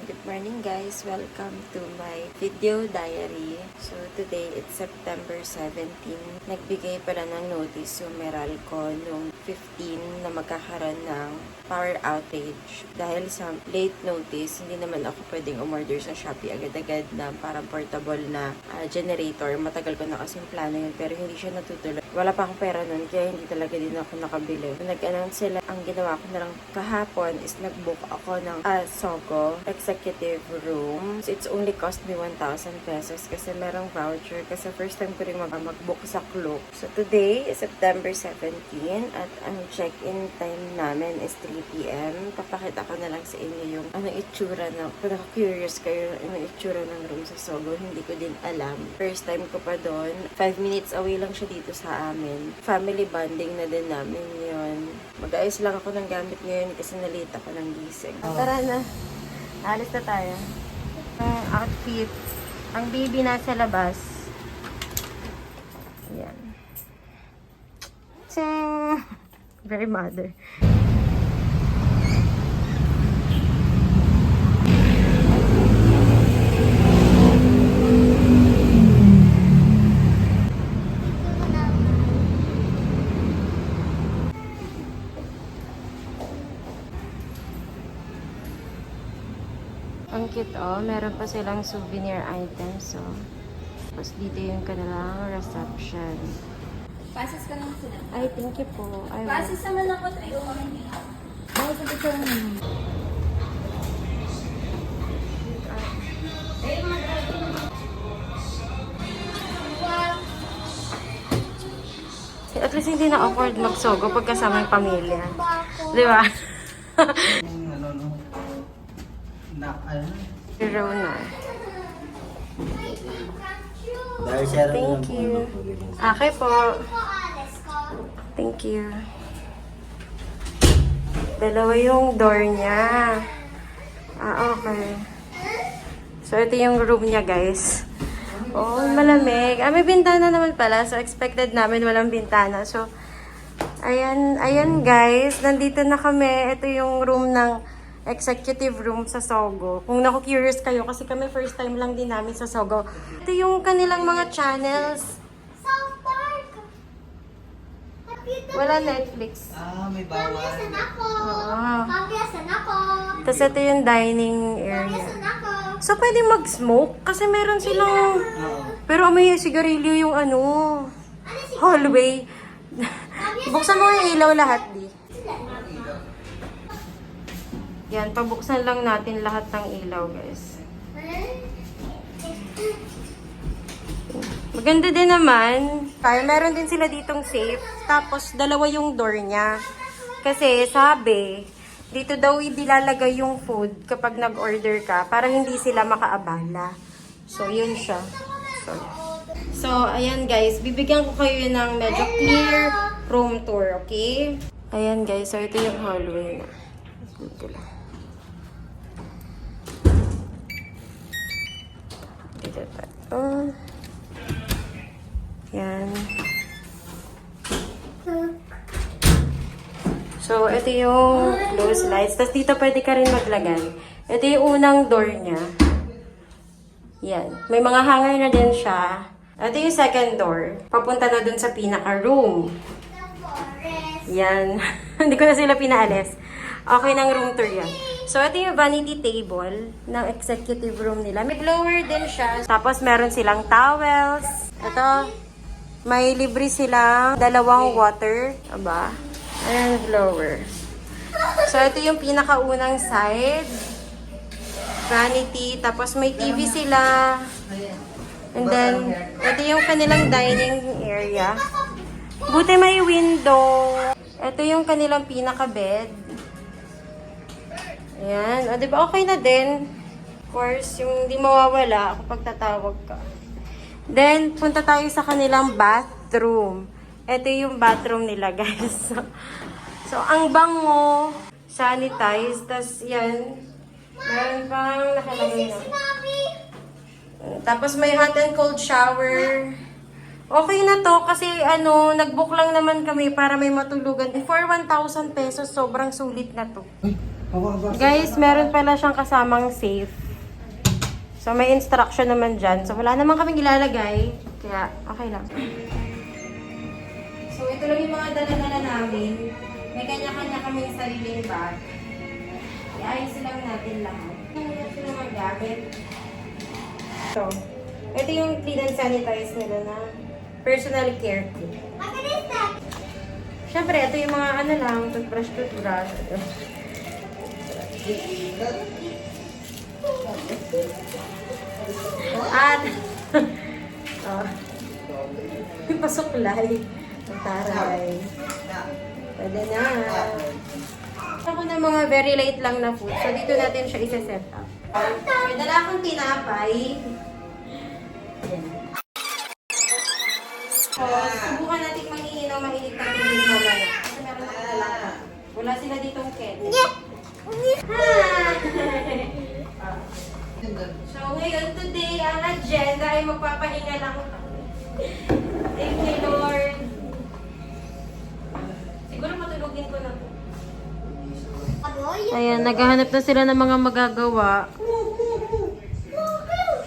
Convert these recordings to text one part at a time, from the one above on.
Good morning guys! Welcome to my video diary. So today it's September 17. Nagbigay pala ng notice yung Meralco noong 15 na magkakaroon ng power outage. Dahil sa late notice, hindi naman ako pwedeng umorder sa Shopee agad-agad na parang portable na generator. Matagal ko na kasing plano yun pero hindi siya natutuloy. Wala pa akong pera nun kaya hindi talaga din ako nakabili. Nag-announce sila, ang ginawa ko na lang kahapon is nag-book ako ng Sogo executive room. So, it's only cost me 1,000 pesos kasi merong voucher kasi first time ko rin mag-book sa Klook. So today is September 17 at ang check-in time namin is 3 p.m. Papakita ko na lang sa inyo yung anong itsura na, kung curious kayo anong itsura ng room sa Sogo, hindi ko din alam. First time ko pa doon. 5 minutes away lang siya dito sa amin. Family bonding na din namin yun. Mag-ayos lang ako ng gamit ngayon kasi nalita ko ng gising. Tara na. Alis na tayo. Ang outfit. Ang baby nasa labas. Ayan. Ching! Very mother. Ang cute, oh. Meron pa silang souvenir items, oh. Tapos dito yung kanilang reception. Pasis ka lang sila. Ay, thank you po. Ay, Pasis naman ako. Tayo ko lang. Ay, sa picture naman. at least hindi na awkward magsogo pag kasama yung pamilya. Di ba? Zero na. Thank you. Okay po. Thank you. Dalawa yung door niya. Okay. So, ito yung room niya, guys. Oh, malamig. May bintana naman pala. So, expected namin walang bintana. So, ayan guys. Nandito na kami. Ito yung room ng executive room sa Sogo. Kung naku-curious kayo, kasi kami first time lang din namin sa Sogo. Ito yung kanilang mga channels. South Park! Wala Netflix. May bawal. Pabiyasan ako! Ah. Pabiyasan ako! Tapos ito yung dining area. Pabiyasan ako! So, pwede mag-smoke? Kasi meron silang... Oo. Pero may sigarilyo yung hallway. Buksan mo yung ilaw lahat, di. Yan, pabuksan lang natin lahat ng ilaw, guys. Maganda din naman. Kaya meron din sila ditong safe. Tapos, dalawa yung door niya. Kasi, sabi, dito daw idilalagay yung food kapag nag-order ka para hindi sila makaabala. So, yun siya. So, ayan guys. Bibigyan ko kayo ng medyo clear room tour, okay? Ayan guys. So, ito yung hallway na. Dito lang. Dito pa. Yan. So, ito yung close lights. Tapos dito pwede ka rin maglagay. Ito yung unang door niya. Yan. May mga hanger na din siya. Ito yung second door. Papunta na dun sa pinaka-room. Yan. Hindi ko na sila pinaalis. Okay ng room tour yan. So, ito yung vanity table ng executive room nila. May blower din siya. Tapos, meron silang towels. Ito, may libre silang 2 water. Aba. Ayan, blower. So, ito yung pinakaunang side. Vanity. Tapos, may TV sila. And then, ito yung kanilang dining area. Buti may window. Ito yung kanilang pinaka-bed. Ayan. O, diba okay na din? Of course, yung hindi mawawala kapag tatawag ka. Then, punta tayo sa kanilang bathroom. Ito yung bathroom nila, guys. So, ang bango, sanitize, tas yan, meron pang nakalagay na. Tapos may hot and cold shower. Okay na to kasi nag-book lang naman kami para may matulugan. For 1,000 pesos, sobrang sulit na to. Guys, meron pala siyang kasamang safe. So, may instruction naman dyan. So, wala naman kaming ilalagay. Kaya, okay lang. So, ito lang yung mga dala-dala namin. May kanya-kanya kaming sariling bag. Iayos lang natin lahat. Nangyayos ko na magamit. So, ito yung clean and sanitize nila na personal care kit. Siyempre, ito yung mga toothbrush. At, pasuklay. Ang taray. Pwede na. Ako na mga very light lang na food. So, dito natin siya isa-set up. May dala akong tinapay. Ayan. So, subukan natin manghihin ng mainit na tubig mamaya. Kasi meron akong dala. Wala sila ditong kettle. So, ngayon, today, ang agenda ay magpapahinga lang. Thank you, Lord. Siguro matulogin ko na to. Ayan, naghahanap na sila ng mga magagawa.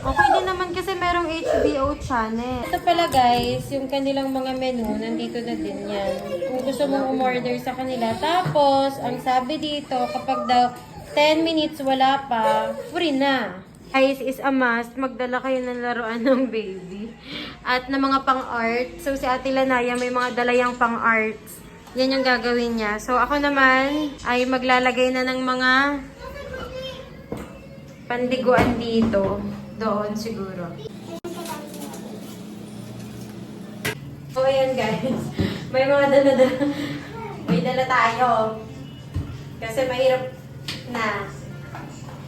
Okay din naman kasi merong HBO channel. Ito pala guys, yung kanilang mga menu, nandito na din yan. Kung gusto mong umorder sa kanila. Tapos, ang sabi dito, kapag daw 10 minutes wala pa, free na. Guys, is a must. Magdala kayo ng laruan ng baby. At ng mga pang-art. So, si Ate Lanaya may mga dalayang pang-arts. Yan yung gagawin niya. So, ako naman ay maglalagay na ng mga pandiguan dito. Doon siguro. So, ayan guys. May mga dala-dala. May dala tayo. Kasi mahirap na.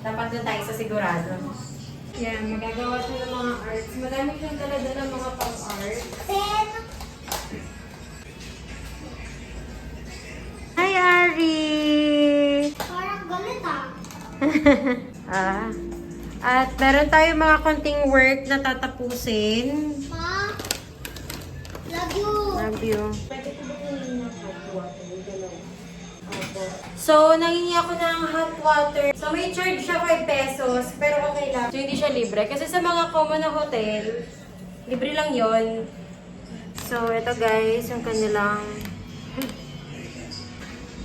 Dapat doon tayo sa sigurado. Yan, magagawa siya ng mga arts. Madami siyang dala-dala mga pang-art. Hi, Ari! Parang galit Ah. At meron tayong mga konting work na tatapusin. Ma, love you. Love you. So, nangingi ako ng hot water. So, may charge siya 5 pesos, pero okay lang. So, hindi siya libre. Kasi sa mga common na hotel, libre lang yon. So, ito guys, yung kanilang...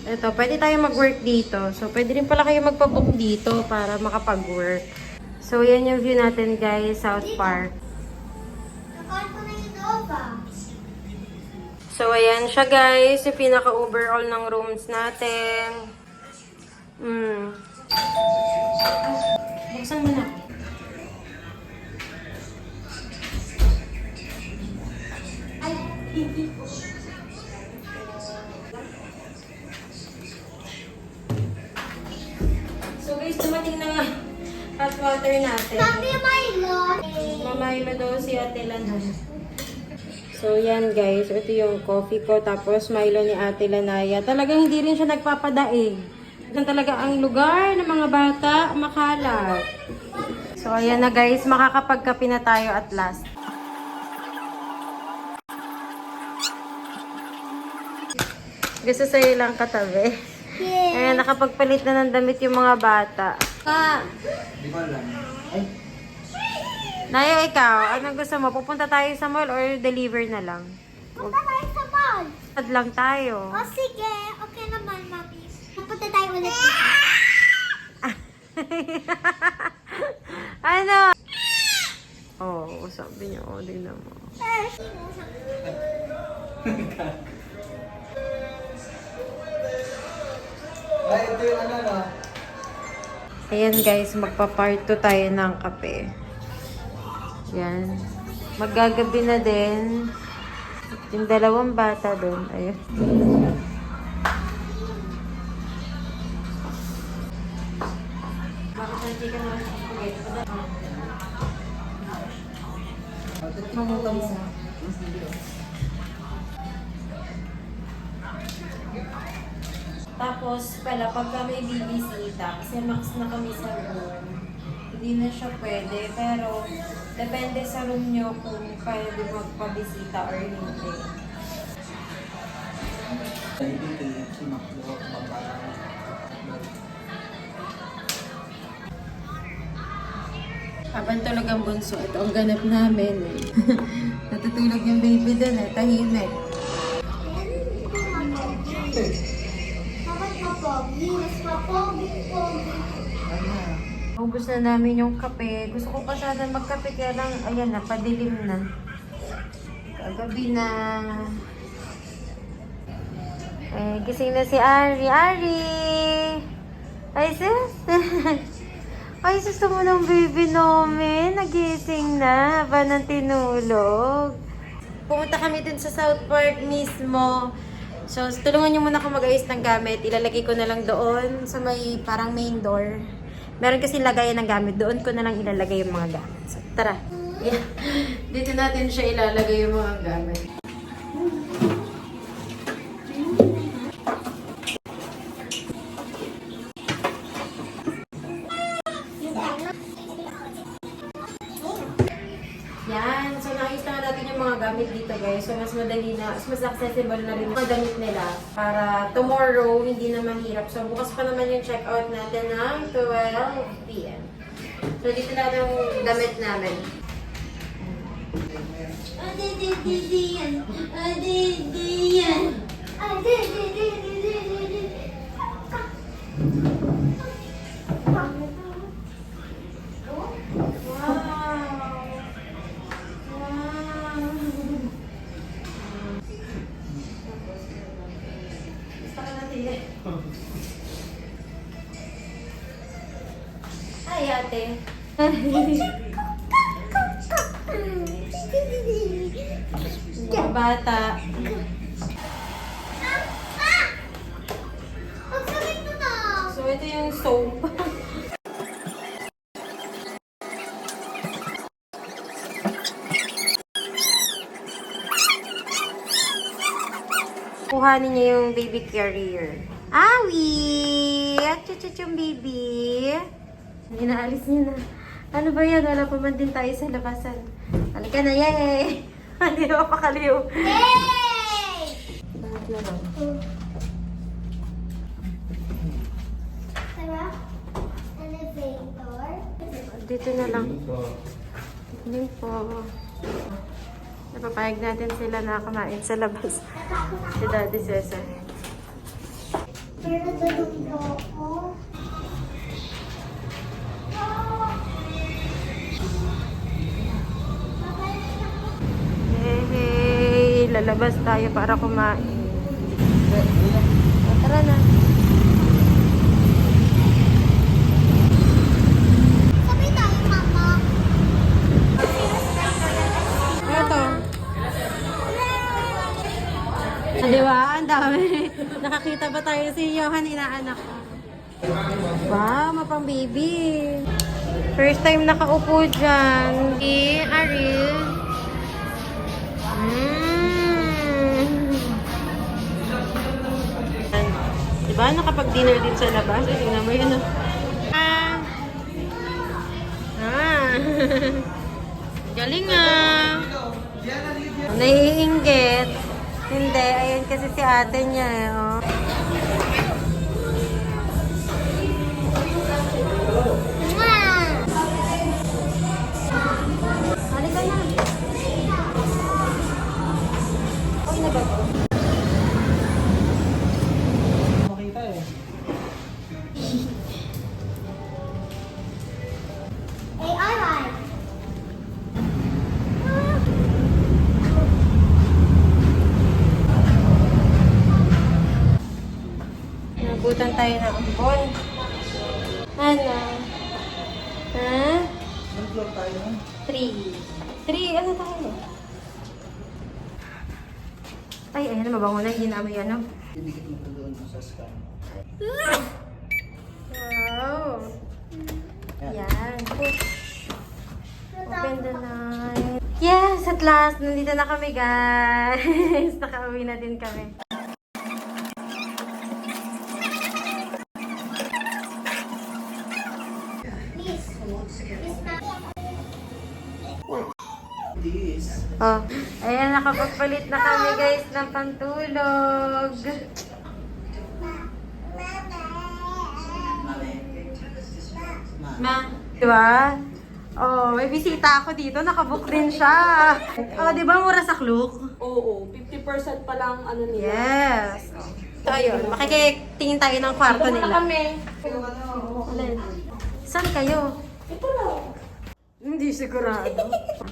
Ito, pwede tayo mag-work dito. So, pwede rin pala kayo magpabook dito para makapag-work. So, yan yung view natin guys, South Park. Nakain ko na yung Nova. So, ayan siya guys, yung pinaka-overall ng rooms natin. Buksan mo na. Ay, so guys, dumating na nga hot water natin. Sabi Milo. Mamaylo daw si Ate Lanaya. So, yan guys. Ito yung coffee ko. Tapos, Milo ni Ate Lanaya. Talagang hindi rin siya nagpapadaig. Ito talaga ang lugar ng mga bata. Makalat. So, ayan na guys. Makakapagkape na tayo at last. Gusto sa'yo lang katabi. Ayan, nakapagpalit na ng damit yung mga bata. Di ko alam. Ay, Naya, ikaw, anong gusto mo? Pupunta tayo sa mall or deliver na lang? Punta tayo sa mall. Sad lang tayo. O sige, okay naman, mami. Pupunta tayo ulit. Ano? Oh, sabi niya, oh, din naman. ay, ito yung ano, no? Ayan guys, magpa-part 2 tayo ng kape. Yan. Maggagabi na din. Yung dalawang bata doon. Ayun. Bakit hindi ka na Mamuta mo. Tapos pala, pagka may bibisita, kasi max na kami sa room, hindi na siya pwede. Pero, Depende sa room nyo kung pwede magpabisita or hindi. Habang tulog ang bunso, ito ang ganap namin eh. Natutulog yung baby dun eh, tahimik. Bakit mapogi? Mas mapogi-pogi. Ubus na namin yung kape. Gusto ko pa sana magkape kaya lang, ayan na, padilim na. Kagabi na. Eh, gising na si Ari. Ari! Ay, sis! Ay, sis mo ng baby namin. Nagising na habang nang tinulog. Pumunta kami dun sa South Park mismo. So, tulungan niyo muna ako mag-ayos ng gamit. Ilalagay ko na lang doon sa may parang main door. Meron kasi lagayan ng gamit. Doon ko na lang ilalagay yung mga gamit. So, tara. Yeah. Dito natin siya ilalagay yung mga gamit. Yan. So, nakita na natin yung mga gamit dito, guys. So, mas madali na, mas accessible na rin yung mga damit nila para tomorrow, hindi na mahirap. So, bukas pa naman yung check-out natin ng 12 p.m. So, dito na yung damit namin. Adidididyan. Adididyan. Adidididyan. Ay, ate. Mga bata. Ang sakit mo na. So, ito yung soap. Kuhanin niya yung baby carrier. Awi! At chuchut yung baby. Inaalis niya na. Ano ba yan? Wala pa man din tayo sa labasan. Halika na, yay! Hindi na mapakaliw. Yay! Lahat na lang. Tara. Elevator. Dito na lang. Hindi po. Napapayag natin sila na kumain sa labas. Si Daddy Cesar. Pero tulong ako. Hey, lalabas tayo para kumain. Tara na. Sabay tayo, mama. Ito. Di ba? Ang dami. Nakakita ba tayo si Johan, inaanak ko? Wow, mapang baby. First time nakaupo dyan. Si Ariel. Diba? Nakapag-dinner din sa labas. Ay, tingnan mo yun. Galing ah. Naiinggit. Hindi. Ayan kasi si ate niya. Oh. Halika na. Okay na ba? Makita eh. Ay, alright. Nabutan tayo ng ambon. Ano? Ha? Anong floor tayo nun? 3. Ano tayo? Ay, ayan na, mabango na. Hindi na amoy ano. Didikit mo ito doon sa scan. Wow! Yan. Push. Open the night. Yes! At last! Nandito na kami, guys! Nakauwi na din kami. Please. Please, mama. Oh, ayan, nakapagpalit na kami guys ng pantulog. Ma, di ba? Oh, may bisita ako dito. Nakabook din siya. Oh, di ba mura sa Klook? Oo, 50% pa lang ano nila. Yes. So, ayun. Makikitingin tayo ng kwarto Ito muna nila. kami. Alin? Saan kayo? Ito lang. Hindi sigurado.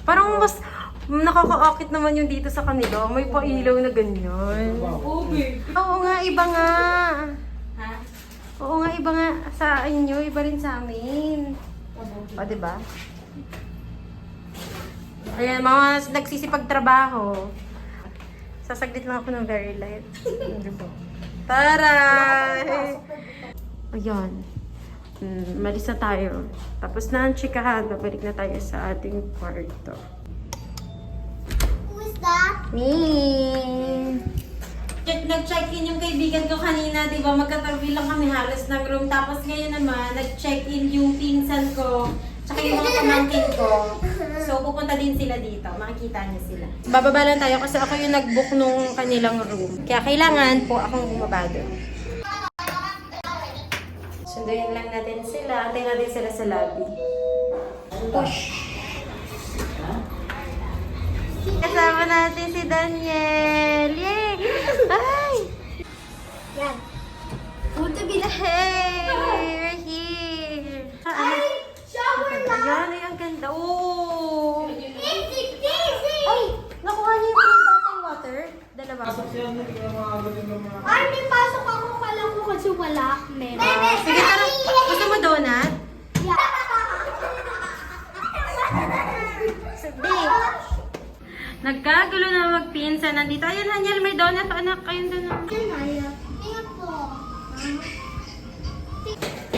Parang mas nakaka-akit naman yung dito sa kanila. May pailaw na ganyan. Oo, babe. Oo nga, iba nga. Ha? Oo nga, iba nga sa inyo. Iba rin sa amin. O, diba? Ayan, mga nagsisipagtrabaho. Sasaglit lang ako ng very light. Taray! Ayan. Malis na tayo. Tapos na ang chikahan. Babalik na tayo sa ating kwarto. Who is that? Me! Nag-check-in yung kaibigan ko kanina, di ba? Magkatabi lang kami halos ng room. Tapos ngayon naman, nag-check-in yung pinsan ko, tsaka yung mga pamangkin ko. So, pupunta din sila dito. Makikita niyo sila. Bababa lang tayo kasi ako yung nag-book nung kanilang room. Kaya kailangan po akong bumaba doon. Sunduin lang natin sila. Antayin natin sila sa lobby. Push! Kasama natin si Daniel! Yay! Ay! Yan. Good to be the hey! We're here! Ay! Shower na! Ayan, ay, ang ganda. Oh! Easy peasy! Ay! Nakuha niyo yung free bottle water? Dalawa. Ay, may pasok ako. Kala ko kasi wala. Meron. Sige, tara. Gusto mo donut? Yeah. Sabi. Nagkagulo na magpinsan. Nandito. Ayun, Hanyal, may donut. Anak, kayong donut. Tingnan po.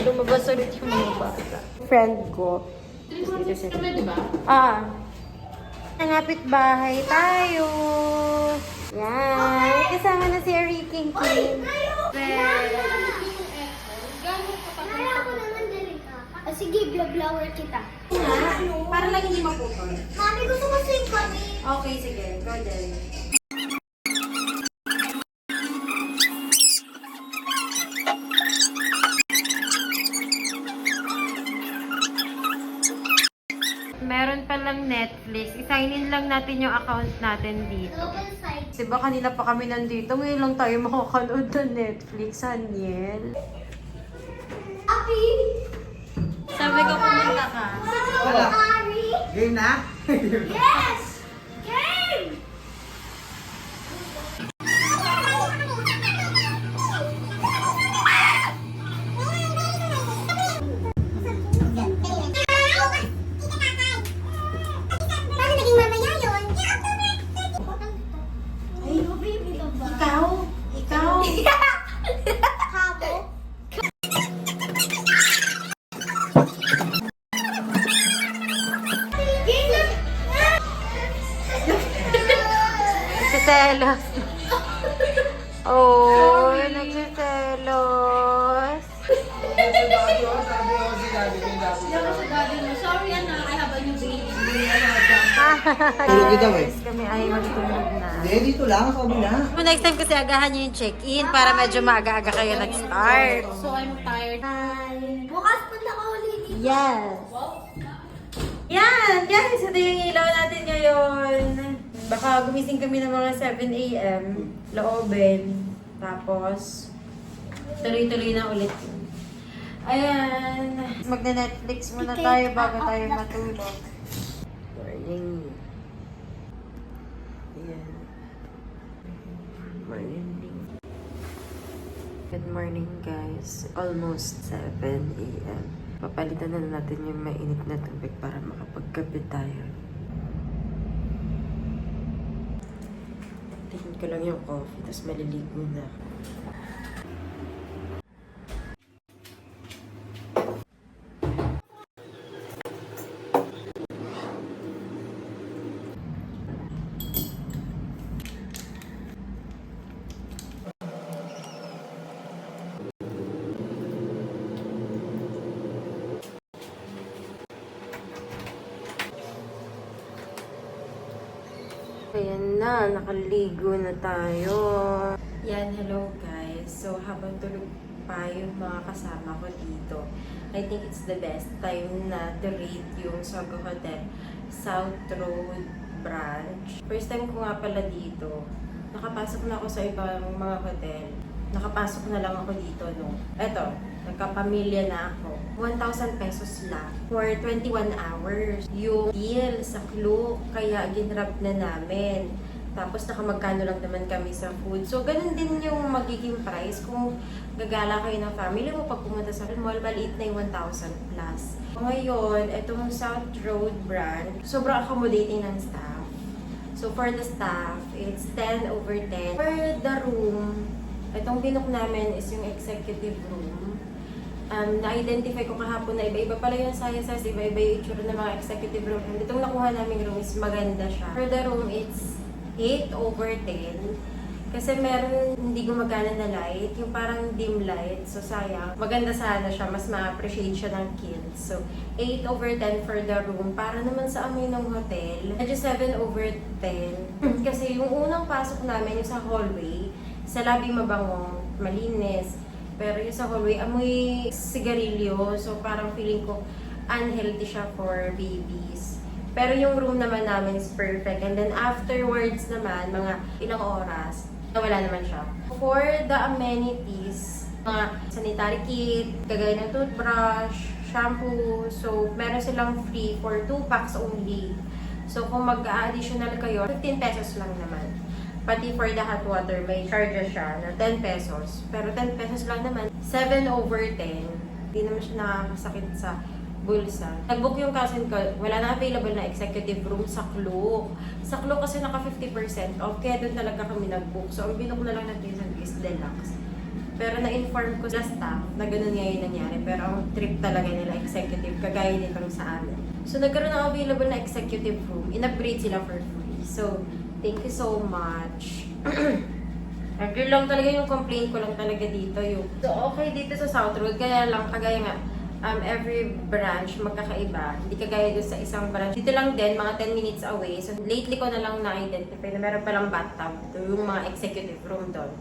Lumabas ulit yung mga bata. Friend ko. Dito sila. Kami, di ba? Ah. Nangapit bahay tayo. Yan. Kasama na si Ari King King. Naya ako naman dali ka. Ah, sige, blower kita. Para lang hindi maputol. Mami, gusto ko sing kami. Okay, sige. Go then. Meron palang Netflix. I-sign in lang natin yung account natin dito. Global side. Diba kanina pa kami nandito, ngayon lang tayo makakanood ng Netflix, Haniel. Happy! Sabi ko pumunta ka. Wala. Ari? Game na? Yes! Game! Paano naging mamaya yun? Ay, baby ka ba? Ikaw? Ikaw? Kabo? Nagsiselos. Oh, nagsiselos. Sorry, anak. I have a new baby. Tulog kita, eh. Guys, kami ay magtulog na. Hindi, dito lang, sabi na. Next time kasi agahan nyo yung check-in para medyo maaga-aga kayo nag-start. So, I'm tired. Bukas punta ka ulit dito. Yes. Yan! Guys, ito yung ilaw natin ngayon. Baka gumising kami ng mga 7 a.m. Loobin. Tapos, tuloy-tuloy na ulit. Ayan. Magne-Netflix muna tayo bago tayo matulog. Morning. Ayan. Morning. Good morning guys. Almost 7 a.m. Papalitan na natin yung mainit na tubig para makapagkape tayo. Tingin ko lang yung coffee, tapos maliligo na. Ayan na, nakaligo na tayo. Yan, hello guys. So, habang tulog pa yung mga kasama ko dito, I think it's the best time na to rate yung Sogo Hotel South Road branch. First time ko nga pala dito. Nakapasok na ako sa ibang mga hotel. Nakapasok na lang ako dito, no? Eto, nagkapamilya na ako. 1,000 pesos lang for 21 hours. Yung deal sa Klook, kaya ginrab na namin. Tapos nakamagkano lang naman kami sa food. So, ganun din yung magiging price kung gagala kayo ng family mo pag pumunta sa mall, maliit na yung 1,000 plus. Ngayon, itong South Road branch, sobrang accommodating ng staff. So, for the staff, it's 10/10. For the room, itong binook namin is yung executive room. Na-identify ko kahapon na iba-iba pala yung sizes, iba-iba yung itsura ng mga executive room. And itong nakuha naming room is maganda siya. For the room, it's 8/10. Kasi meron hindi gumagana na light, yung parang dim light. So, sayang. Maganda sana siya, mas ma-appreciate siya ng kids. So, 8/10 for the room. Para naman sa amoy ng hotel, medyo 7/10. Kasi yung unang pasok namin, yung sa hallway, sa lobby mabango, malinis. Pero yung sa hallway, amoy sigarilyo. So, parang feeling ko unhealthy siya for babies. Pero yung room naman namin is perfect. And then afterwards naman, mga ilang oras, wala naman siya. For the amenities, mga sanitary kit, kagaya ng toothbrush, shampoo. So, meron silang free for 2 packs only. So, kung mag-additional kayo, 15 pesos lang naman. Pati for the hot water, may charge siya na 10 pesos. Pero 10 pesos lang naman. 7/10. Hindi naman siya nakakasakit sa bulsa. Nag-book yung cousin ko, wala na available na executive room sa Klook. Sa Klook kasi naka 50% off, kaya doon talaga kami nag-book. So, ang binook na lang natin is deluxe. Pero na-inform ko sa staff na ganun nga yung nangyari. Pero ang trip talaga nila executive, kagaya nitong sa amin. So, nagkaroon ng available na executive room. In-upgrade sila for free. So, thank you so much. Agree lang talaga yung complaint ko lang talaga dito. So, okay dito sa South Road. Kaya lang, kagaya nga, every branch magkakaiba. Hindi kagaya doon sa isang branch. Dito lang din, mga 10 minutes away. So, lately ko na lang na-identify na meron palang bathtub. Yung mga executive room doon.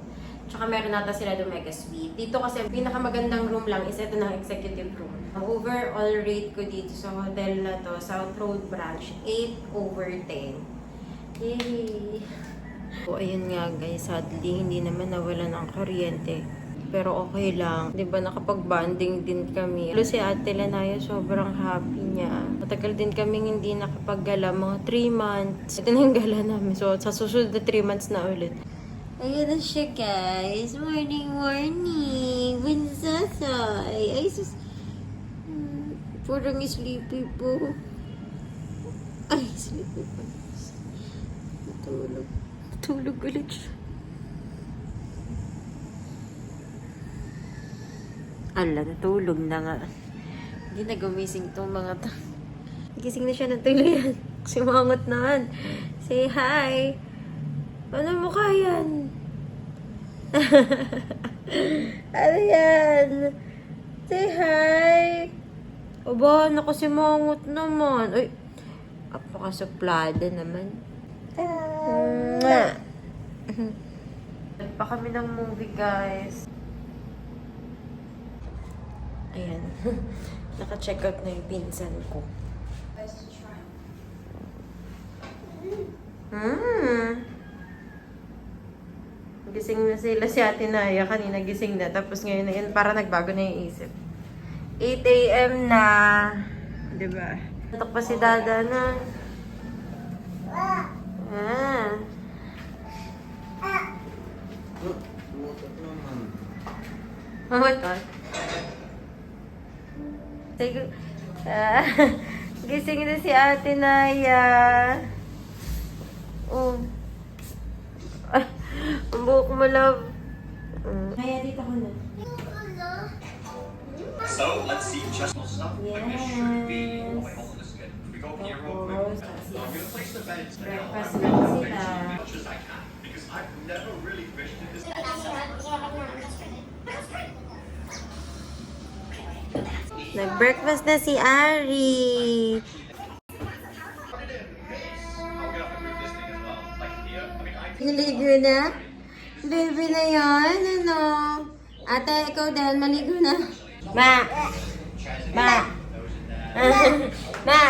Tsaka meron nata sila doon mega suite. Dito kasi, pinakamagandang room lang is ito ng executive room. Ang overall rate ko dito sa hotel na to, South Road branch, 8/10. Yay! So, ayun nga guys, sadly, hindi naman nawala ng kuryente. Pero okay lang. Diba, nakapag-bonding din kami. Lalo si Ate Lanaya, sobrang happy niya. Matagal din kaming hindi nakapaggala, mga 3 months. Ito na yung gala namin. So, sa susunod na 3 months na ulit. Ayan na siya, guys. Morning, morning. Winsasay. Ay, sus... Purang sleepy po. Ay, sleepy po. Tulog. Tulog ulit siya. Ala, natulog na nga. Hindi na gumising tong mga to. Gising na siya ng tuluyan. Simangot naman. Say hi. Ano mukha yan? Ano yan? Say hi. Aba, nakasimangot naman. Ay, apakasuplada naman. Nagpa kami ng movie, guys. Ayan. Naka-check out na yung pinsan ko. Gising na sila si Ate Naya. Kanina gising na. Tapos ngayon para nagbago na yung isip. 8 AM na. Diba? Natok pa si Dada na. Mamutot. Gising na si Ate Naya. Oh. Ay, ang buhok mo, love. Naya, dito ko na. So, let's see just stuff. Like this should be... Oh, wait, hold on a second. Can we go up here real quick? I'm going to place the beds now. Breakfast lang sila. As much as I can. Because I've never really fished in this... Nag-breakfast na si Ari. I'll get up and move this thing as well. Like, Naliligo na? Baby na yan, ano? Ate, ikaw din, maligo na. Ma! Ma! Ma!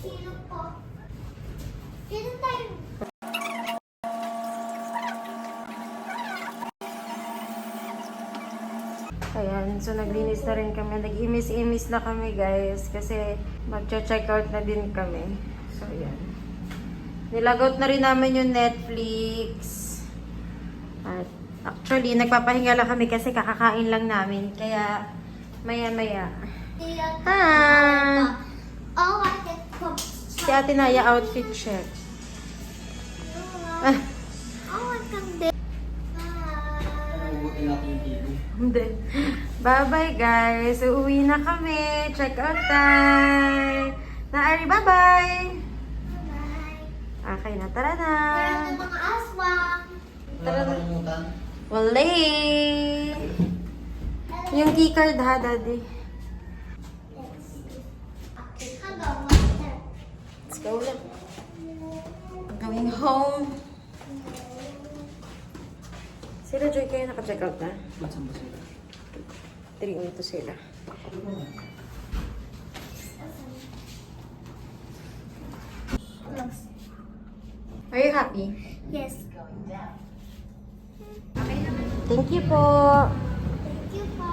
Sino po? Sino tayo? Ayan, so naglinis na rin kami. Nag-imis-imis na kami, guys. Kasi mag-check out na din kami. So, ayan. Nilagout na rin namin yung Netflix. At actually, nagpapahinga lang kami kasi kakakain lang namin. Kaya, maya-maya. Ah! Oh, I get pop. Si Ate Naya outfit check. Ah, Oh, I can do. Ubutin natin yung TV. hindi. Bye-bye, guys. Uuwi na kami. Check out time. Naari, bye-bye. Okay na, tara na. Meron ng mga aswang. Wala na kalimutan. Wala. Yung keycard ha, daddy. Hanggang water. Let's go na. I'm going home. Sila, Joy, kayo naka-check out na? Ba't saan ba sila? 3 sila. Are you happy? Yes. Thank you po. Thank you po.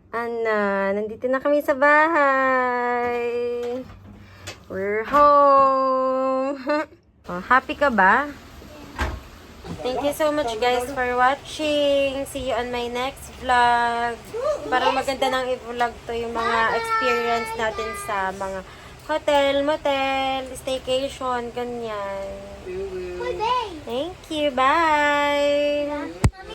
Anna, nandito na kami sa bahay. We're home. Oh, happy ka ba? Thank you so much, guys, for watching. See you on my next vlog. Parang maganda nang i-vlog to yung mga experience natin sa mga hotel, motel, staycation, ganyan. Good day. Thank you. Bye!